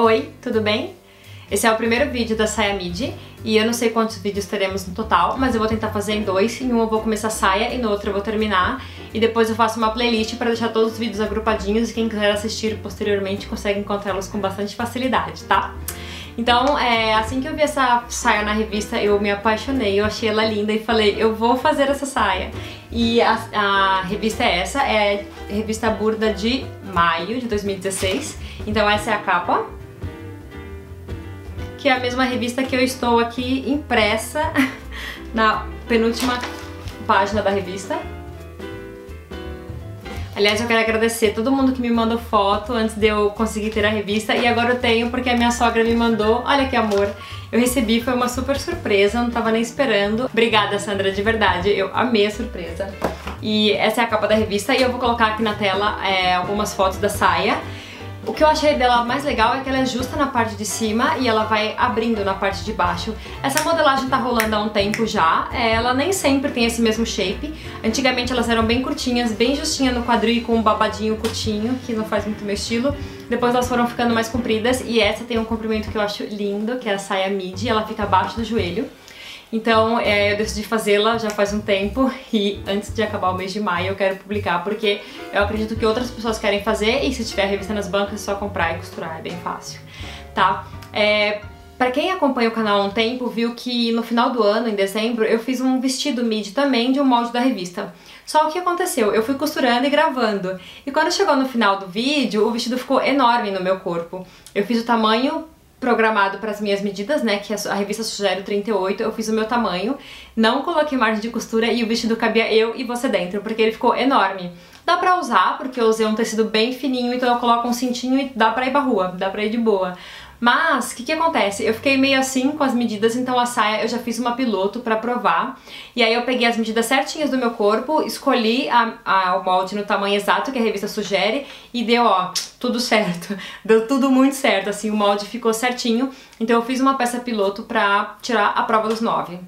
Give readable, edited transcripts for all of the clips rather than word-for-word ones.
Oi, tudo bem? Esse é o primeiro vídeo da saia midi e eu não sei quantos vídeos teremos no total, mas eu vou tentar fazer em dois. Em um eu vou começar a saia e no outro eu vou terminar. E depois eu faço uma playlist para deixar todos os vídeos agrupadinhos e quem quiser assistir posteriormente consegue encontrá-los com bastante facilidade, tá? Então, assim que eu vi essa saia na revista, eu me apaixonei, eu achei ela linda e falei, eu vou fazer essa saia. E a revista é essa, é a revista Burda de maio de 2016. Então essa é a capa, que é a mesma revista que eu estou aqui impressa na penúltima página da revista. Aliás, eu quero agradecer todo mundo que me mandou foto antes de eu conseguir ter a revista, e agora eu tenho porque a minha sogra me mandou. Olha que amor! Eu recebi, foi uma super surpresa, não tava nem esperando. Obrigada, Sandra, de verdade, eu amei a surpresa. E essa é a capa da revista e eu vou colocar aqui na tela algumas fotos da saia. O que eu achei dela mais legal é que ela é justa na parte de cima e ela vai abrindo na parte de baixo. Essa modelagem tá rolando há um tempo já, ela nem sempre tem esse mesmo shape. Antigamente elas eram bem curtinhas, bem justinha no quadril e com um babadinho curtinho, que não faz muito meu estilo. Depois elas foram ficando mais compridas e essa tem um comprimento que eu acho lindo, que é a saia midi, ela fica abaixo do joelho. Então eu decidi fazê-la já faz um tempo e antes de acabar o mês de maio eu quero publicar porque eu acredito que outras pessoas querem fazer e se tiver a revista nas bancas é só comprar e costurar, é bem fácil, tá? Pra quem acompanha o canal há um tempo viu que no final do ano, em dezembro, eu fiz um vestido midi também de um molde da revista. Só o que aconteceu? Eu fui costurando e gravando e quando chegou no final do vídeo o vestido ficou enorme no meu corpo. Eu fiz o tamanho programado para as minhas medidas, né, que a revista sugere o 38, eu fiz o meu tamanho, não coloquei margem de costura e o vestido cabia eu e você dentro, porque ele ficou enorme. Dá pra usar, porque eu usei um tecido bem fininho, então eu coloco um cintinho e dá pra ir pra rua, dá pra ir de boa. Mas, o que acontece? Eu fiquei meio assim com as medidas, então a saia eu já fiz uma piloto pra provar. E aí eu peguei as medidas certinhas do meu corpo, escolhi o molde no tamanho exato que a revista sugere e deu, ó, tudo certo. Deu tudo muito certo, assim, o molde ficou certinho. Então eu fiz uma peça piloto pra tirar a prova dos 9.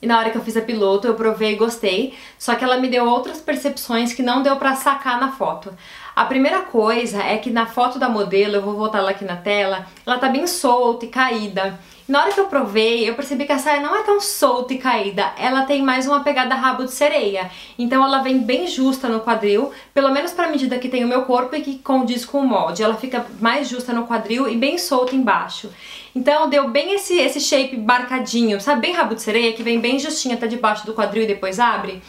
E na hora que eu fiz a piloto, eu provei e gostei, só que ela me deu outras percepções que não deu pra sacar na foto. A primeira coisa é que na foto da modelo, eu vou voltar ela aqui na tela, ela tá bem solta e caída. E na hora que eu provei, eu percebi que a saia não é tão solta e caída, ela tem mais uma pegada rabo de sereia. Então ela vem bem justa no quadril, pelo menos pra medida que tem o meu corpo e que condiz com o molde. Ela fica mais justa no quadril e bem solta embaixo. Então deu bem esse shape marcadinho, sabe? Bem rabo de sereia, que vem bem justinha até debaixo do quadril e depois abre.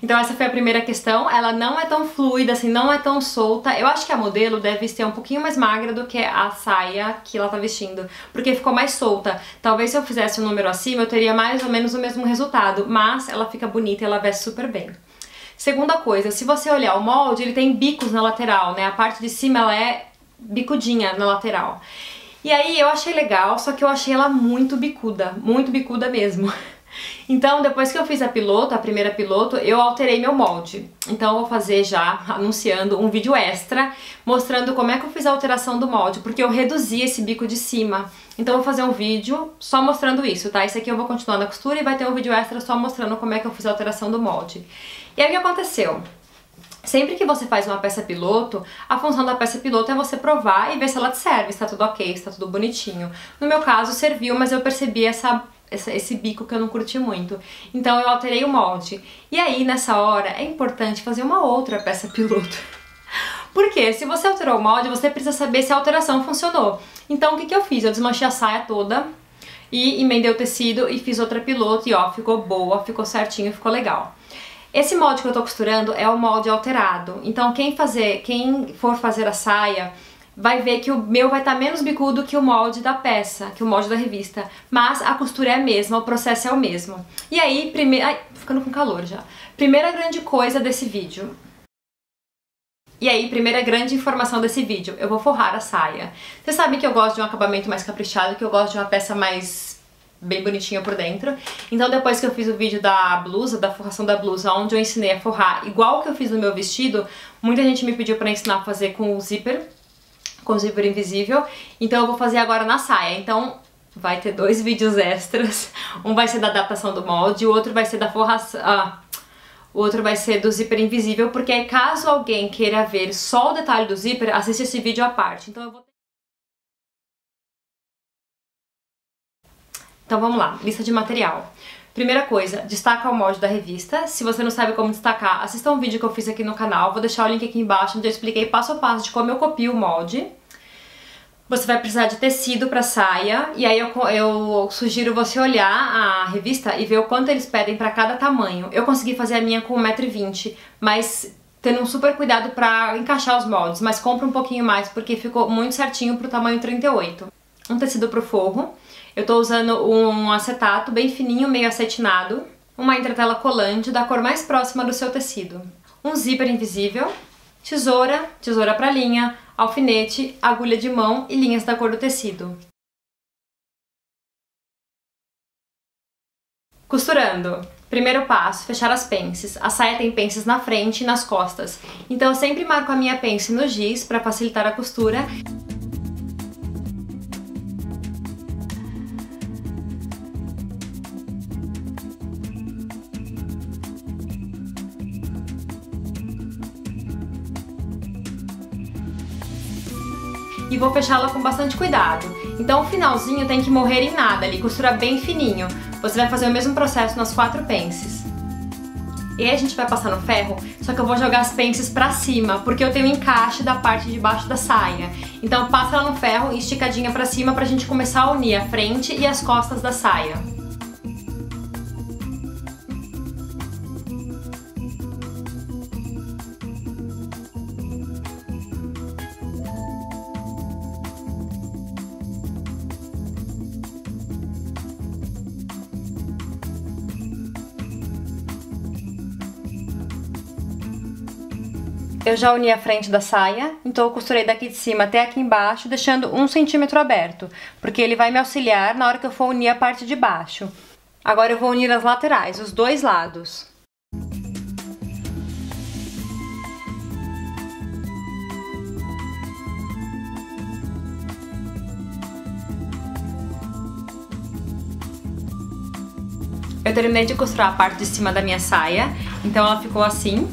Então essa foi a primeira questão, ela não é tão fluida, assim, não é tão solta. Eu acho que a modelo deve ser um pouquinho mais magra do que a saia que ela tá vestindo, porque ficou mais solta. Talvez se eu fizesse um número acima eu teria mais ou menos o mesmo resultado, mas ela fica bonita e ela veste super bem. Segunda coisa, se você olhar o molde, ele tem bicos na lateral, né? A parte de cima ela é bicudinha na lateral. E aí eu achei legal, só que eu achei ela muito bicuda mesmo. Então, depois que eu fiz a primeira piloto, eu alterei meu molde. Então eu vou fazer já, anunciando, um vídeo extra, mostrando como é que eu fiz a alteração do molde, porque eu reduzi esse bico de cima. Então eu vou fazer um vídeo só mostrando isso, tá? Esse aqui eu vou continuar na costura e vai ter um vídeo extra só mostrando como é que eu fiz a alteração do molde. E aí o que aconteceu? Sempre que você faz uma peça piloto, a função da peça piloto é você provar e ver se ela te serve, se tá tudo ok, se tá tudo bonitinho. No meu caso serviu, mas eu percebi esse bico que eu não curti muito. Então eu alterei o molde. E aí, nessa hora, é importante fazer uma outra peça piloto. Porque se você alterou o molde, você precisa saber se a alteração funcionou. Então o que eu fiz? Eu desmanchei a saia toda e emendei o tecido e fiz outra piloto e ó, ficou boa, ficou certinho, ficou legal. Esse molde que eu tô costurando é o molde alterado. Então quem for fazer a saia vai ver que o meu vai estar menos bicudo que o molde da peça, que o molde da revista. Mas a costura é a mesma, o processo é o mesmo. E aí, ai, tô ficando com calor já. Primeira grande coisa desse vídeo. E aí, primeira grande informação desse vídeo, eu vou forrar a saia. Vocês sabem que eu gosto de um acabamento mais caprichado, que eu gosto de uma peça mais bem bonitinha por dentro. Então depois que eu fiz o vídeo da blusa, da forração da blusa, onde eu ensinei a forrar igual que eu fiz no meu vestido, muita gente me pediu pra ensinar a fazer com o zíper invisível, então eu vou fazer agora na saia. Então vai ter dois vídeos extras, um vai ser da adaptação do molde, o outro vai ser da forração, o outro vai ser do zíper invisível, porque aí caso alguém queira ver só o detalhe do zíper, assiste esse vídeo à parte. Então eu vou Então vamos lá, lista de material. Primeira coisa, destaca o molde da revista. Se você não sabe como destacar, assista um vídeo que eu fiz aqui no canal. Vou deixar o link aqui embaixo, onde eu expliquei passo a passo de como eu copio o molde. Você vai precisar de tecido para saia, e aí eu sugiro você olhar a revista e ver o quanto eles pedem para cada tamanho. Eu consegui fazer a minha com 1,20 m, mas tendo um super cuidado para encaixar os moldes, mas compra um pouquinho mais porque ficou muito certinho pro tamanho 38. Um tecido pro forro. Eu tô usando um acetato bem fininho, meio acetinado, uma entretela colante da cor mais próxima do seu tecido, um zíper invisível, tesoura pra linha, alfinete, agulha de mão e linhas da cor do tecido. Costurando. Primeiro passo, fechar as pences. A saia tem pences na frente e nas costas, então eu sempre marco a minha pence no giz para facilitar a costura. E vou fechá-la com bastante cuidado. Então o finalzinho tem que morrer em nada ali, costura bem fininho. Você vai fazer o mesmo processo nas 4 pences. E aí a gente vai passar no ferro, só que eu vou jogar as pences pra cima, porque eu tenho encaixe da parte de baixo da saia. Então passa ela no ferro e esticadinha pra cima pra gente começar a unir a frente e as costas da saia. Eu já uni a frente da saia, então eu costurei daqui de cima até aqui embaixo, deixando 1 centímetro aberto, porque ele vai me auxiliar na hora que eu for unir a parte de baixo. Agora eu vou unir as laterais, os 2 lados. Eu terminei de costurar a parte de cima da minha saia, então ela ficou assim.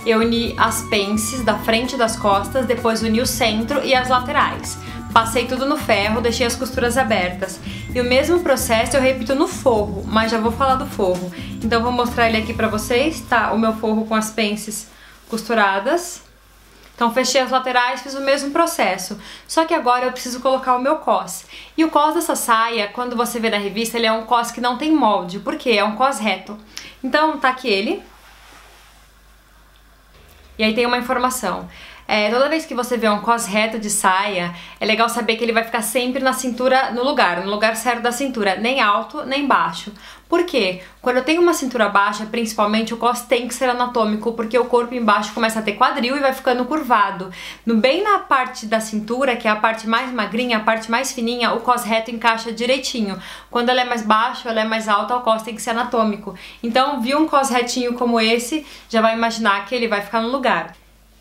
Eu uni as pences da frente e das costas, depois uni o centro e as laterais. Passei tudo no ferro, deixei as costuras abertas. E o mesmo processo eu repito no forro, mas já vou falar do forro. Então vou mostrar ele aqui pra vocês, tá? O meu forro com as pences costuradas. Então fechei as laterais, fiz o mesmo processo. Só que agora eu preciso colocar o meu cos. E o cos dessa saia, quando você vê na revista, ele é um cos que não tem molde. Por quê? É um cos reto. Então tá aqui ele. E aí tem uma informação. Toda vez que você vê um cos reto de saia, é legal saber que ele vai ficar sempre na cintura, no lugar certo da cintura, nem alto nem baixo. Por quê? Quando eu tenho uma cintura baixa, principalmente, o cos tem que ser anatômico, porque o corpo embaixo começa a ter quadril e vai ficando curvado. Bem na parte da cintura, que é a parte mais magrinha, a parte mais fininha, o cos reto encaixa direitinho. Quando ela é mais baixa, ela é mais alta, o cos tem que ser anatômico. Então, viu um cos retinho como esse, já vai imaginar que ele vai ficar no lugar.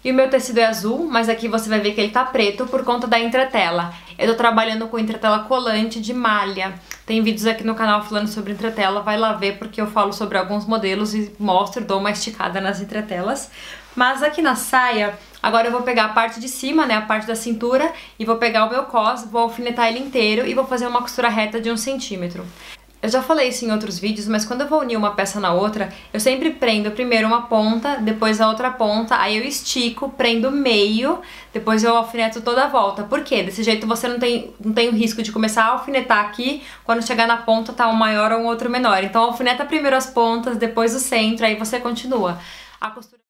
E o meu tecido é azul, mas aqui você vai ver que ele tá preto por conta da entretela. Eu tô trabalhando com entretela colante de malha. Tem vídeos aqui no canal falando sobre entretela, vai lá ver porque eu falo sobre alguns modelos e mostro, dou uma esticada nas entretelas. Mas aqui na saia, agora eu vou pegar a parte de cima, né, a parte da cintura, e vou pegar o meu cos, vou alfinetar ele inteiro e vou fazer uma costura reta de 1 centímetro. Eu já falei isso em outros vídeos, mas quando eu vou unir uma peça na outra, eu sempre prendo primeiro uma ponta, depois a outra ponta, aí eu estico, prendo o meio, depois eu alfineto toda a volta. Por quê? Desse jeito você não tem o risco de começar a alfinetar aqui, quando chegar na ponta tá um maior ou um outro menor. Então alfineta primeiro as pontas, depois o centro, aí você continua. A costura...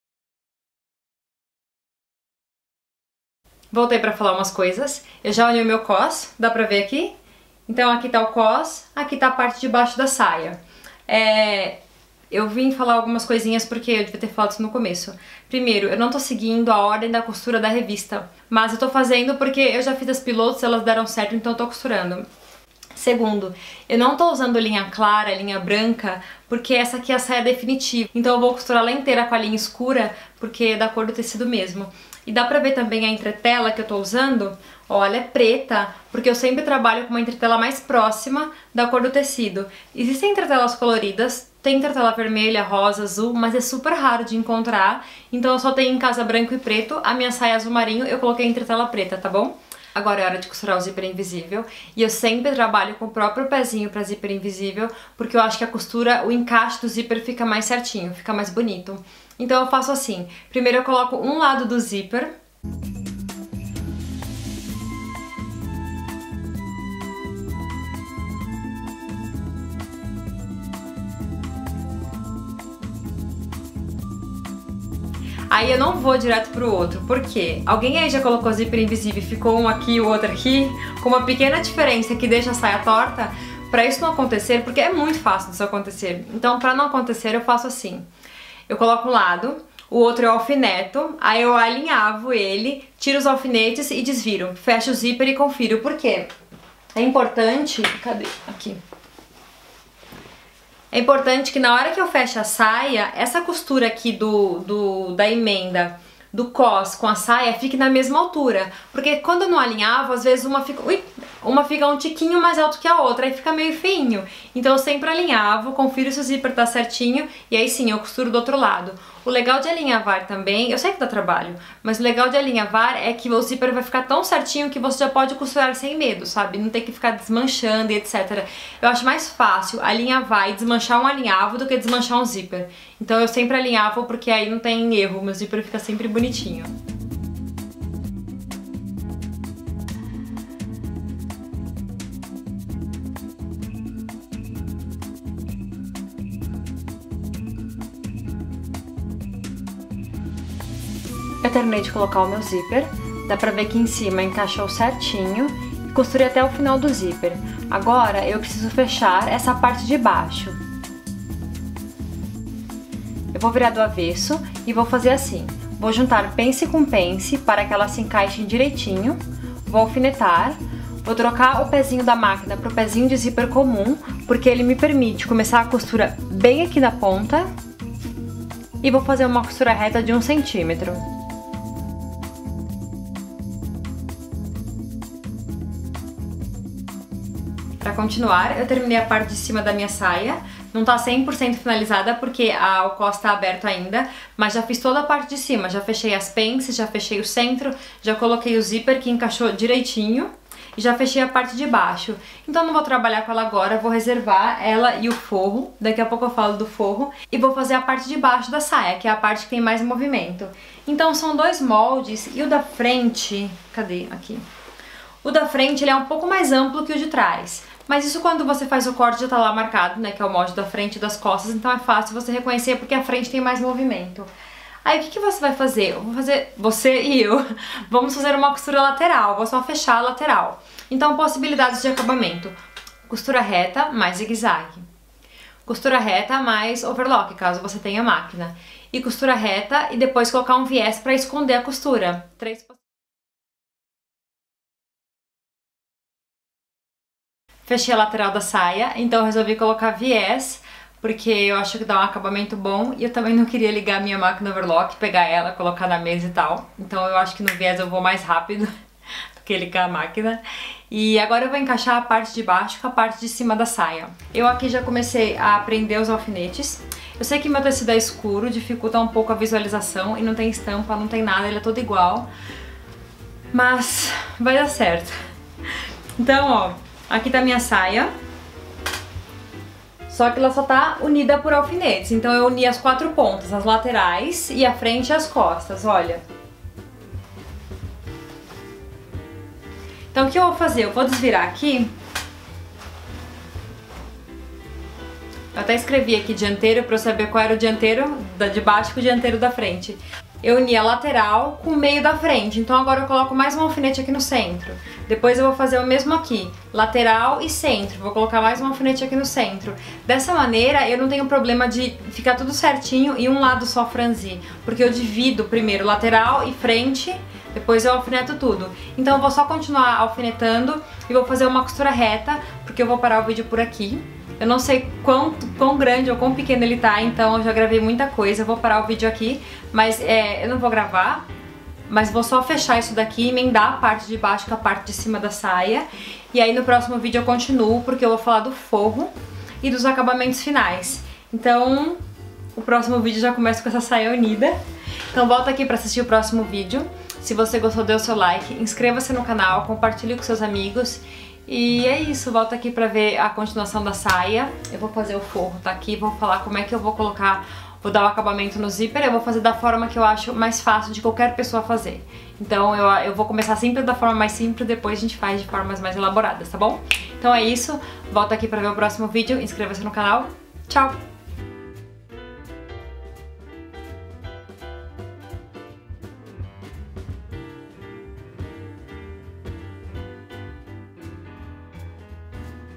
Voltei pra falar umas coisas. Eu já uni o meu cos, dá pra ver aqui? Então aqui tá o cos, aqui tá a parte de baixo da saia. Eu vim falar algumas coisinhas porque eu devia ter falado isso no começo. Primeiro, eu não tô seguindo a ordem da costura da revista, mas eu tô fazendo porque eu já fiz as pilotos, elas deram certo, então eu tô costurando. Segundo, eu não tô usando linha clara, linha branca, porque essa aqui é a saia definitiva. Então eu vou costurar ela inteira com a linha escura, porque é da cor do tecido mesmo. E dá pra ver também a entretela que eu tô usando, ó, ela é preta, porque eu sempre trabalho com uma entretela mais próxima da cor do tecido. Existem entretelas coloridas, tem entretela vermelha, rosa, azul, mas é super raro de encontrar, então eu só tenho em casa branco e preto. A minha saia azul marinho eu coloquei entretela preta, tá bom? Agora é hora de costurar o zíper invisível e eu sempre trabalho com o próprio pezinho pra zíper invisível porque eu acho que a costura, o encaixe do zíper fica mais certinho, fica mais bonito. Então eu faço assim, primeiro eu coloco um lado do zíper. Aí eu não vou direto pro outro, porque alguém aí já colocou zíper invisível e ficou um aqui e o outro aqui, com uma pequena diferença que deixa a saia torta. Pra isso não acontecer, porque é muito fácil disso acontecer, então pra não acontecer eu faço assim. Eu coloco um lado, o outro eu alfineto, aí eu alinhavo ele, tiro os alfinetes e desviro. Fecho o zíper e confiro, por quê? É importante... Cadê? Aqui. É importante que na hora que eu fecho a saia, essa costura aqui da emenda do cos com a saia fique na mesma altura. Porque quando eu não alinhavo, às vezes uma fica um tiquinho mais alto que a outra, aí fica meio feinho. Então eu sempre alinhavo, confiro se o zíper tá certinho e aí sim eu costuro do outro lado. O legal de alinhavar também, eu sei que dá trabalho, mas o legal de alinhavar é que o zíper vai ficar tão certinho que você já pode costurar sem medo, sabe? Não tem que ficar desmanchando e etc. Eu acho mais fácil alinhavar e desmanchar um alinhavo do que desmanchar um zíper. Então eu sempre alinhavo porque aí não tem erro, meu zíper fica sempre bonitinho. Eu terminei de colocar o meu zíper, dá pra ver que em cima encaixou certinho e costurei até o final do zíper. Agora eu preciso fechar essa parte de baixo. Eu vou virar do avesso e vou fazer assim. Vou juntar pence com pence para que elas se encaixem direitinho, vou alfinetar, vou trocar o pezinho da máquina para o pezinho de zíper comum, porque ele me permite começar a costura bem aqui na ponta e vou fazer uma costura reta de 1 centímetro. Para continuar, eu terminei a parte de cima da minha saia, não tá 100% finalizada porque o cos tá aberto ainda, mas já fiz toda a parte de cima, já fechei as pences, já fechei o centro, já coloquei o zíper que encaixou direitinho e já fechei a parte de baixo. Então não vou trabalhar com ela agora, vou reservar ela e o forro, daqui a pouco eu falo do forro, e vou fazer a parte de baixo da saia, que é a parte que tem mais movimento. Então são dois moldes e o da frente, cadê? Aqui. O da frente ele é um pouco mais amplo que o de trás. Mas isso quando você faz o corte já tá lá marcado, né, que é o molde da frente e das costas, então é fácil você reconhecer porque a frente tem mais movimento. Aí o que você vai fazer? Eu vou fazer, você e eu, vamos fazer uma costura lateral, vou só fechar a lateral. Então possibilidades de acabamento, costura reta mais zigue-zague, costura reta mais overlock, caso você tenha máquina, e costura reta e depois colocar um viés para esconder a costura. Fechei a lateral da saia, então eu resolvi colocar viés, porque eu acho que dá um acabamento bom e eu também não queria ligar a minha máquina overlock, pegar ela, colocar na mesa e tal. Então eu acho que no viés eu vou mais rápido do que ligar a máquina. E agora eu vou encaixar a parte de baixo com a parte de cima da saia. Eu aqui já comecei a prender os alfinetes. Eu sei que meu tecido é escuro, dificulta um pouco a visualização e não tem estampa, não tem nada, ele é todo igual. Mas vai dar certo. Então, ó... Aqui tá a minha saia, só que ela só tá unida por alfinetes, então eu uni as 4 pontas, as laterais e a frente e as costas, olha. Então o que eu vou fazer? Eu vou desvirar aqui. Eu até escrevi aqui dianteiro pra eu saber qual era o dianteiro de baixo e o dianteiro da frente. Eu uni a lateral com o meio da frente, então agora eu coloco mais um alfinete aqui no centro. Depois eu vou fazer o mesmo aqui, lateral e centro, vou colocar mais um alfinete aqui no centro. Dessa maneira eu não tenho problema de ficar tudo certinho e um lado só franzir, porque eu divido primeiro lateral e frente, depois eu alfineto tudo. Então eu vou só continuar alfinetando e vou fazer uma costura reta, porque eu vou parar o vídeo por aqui. Eu não sei quão grande ou quão pequeno ele tá, então eu já gravei muita coisa, eu vou parar o vídeo aqui, mas eu não vou gravar, mas vou só fechar isso daqui, emendar a parte de baixo com a parte de cima da saia, e aí no próximo vídeo eu continuo, porque eu vou falar do forro e dos acabamentos finais. Então, o próximo vídeo já começa com essa saia unida. Então volta aqui pra assistir o próximo vídeo. Se você gostou, dê o seu like, inscreva-se no canal, compartilhe com seus amigos. E é isso, volta aqui pra ver a continuação da saia. Eu vou fazer o forro, tá aqui, vou falar como é que eu vou colocar, vou dar o acabamento no zíper. Eu vou fazer da forma que eu acho mais fácil de qualquer pessoa fazer. Então eu vou começar sempre da forma mais simples, depois a gente faz de formas mais elaboradas, tá bom? Então é isso, volta aqui pra ver o próximo vídeo, inscreva-se no canal. Tchau!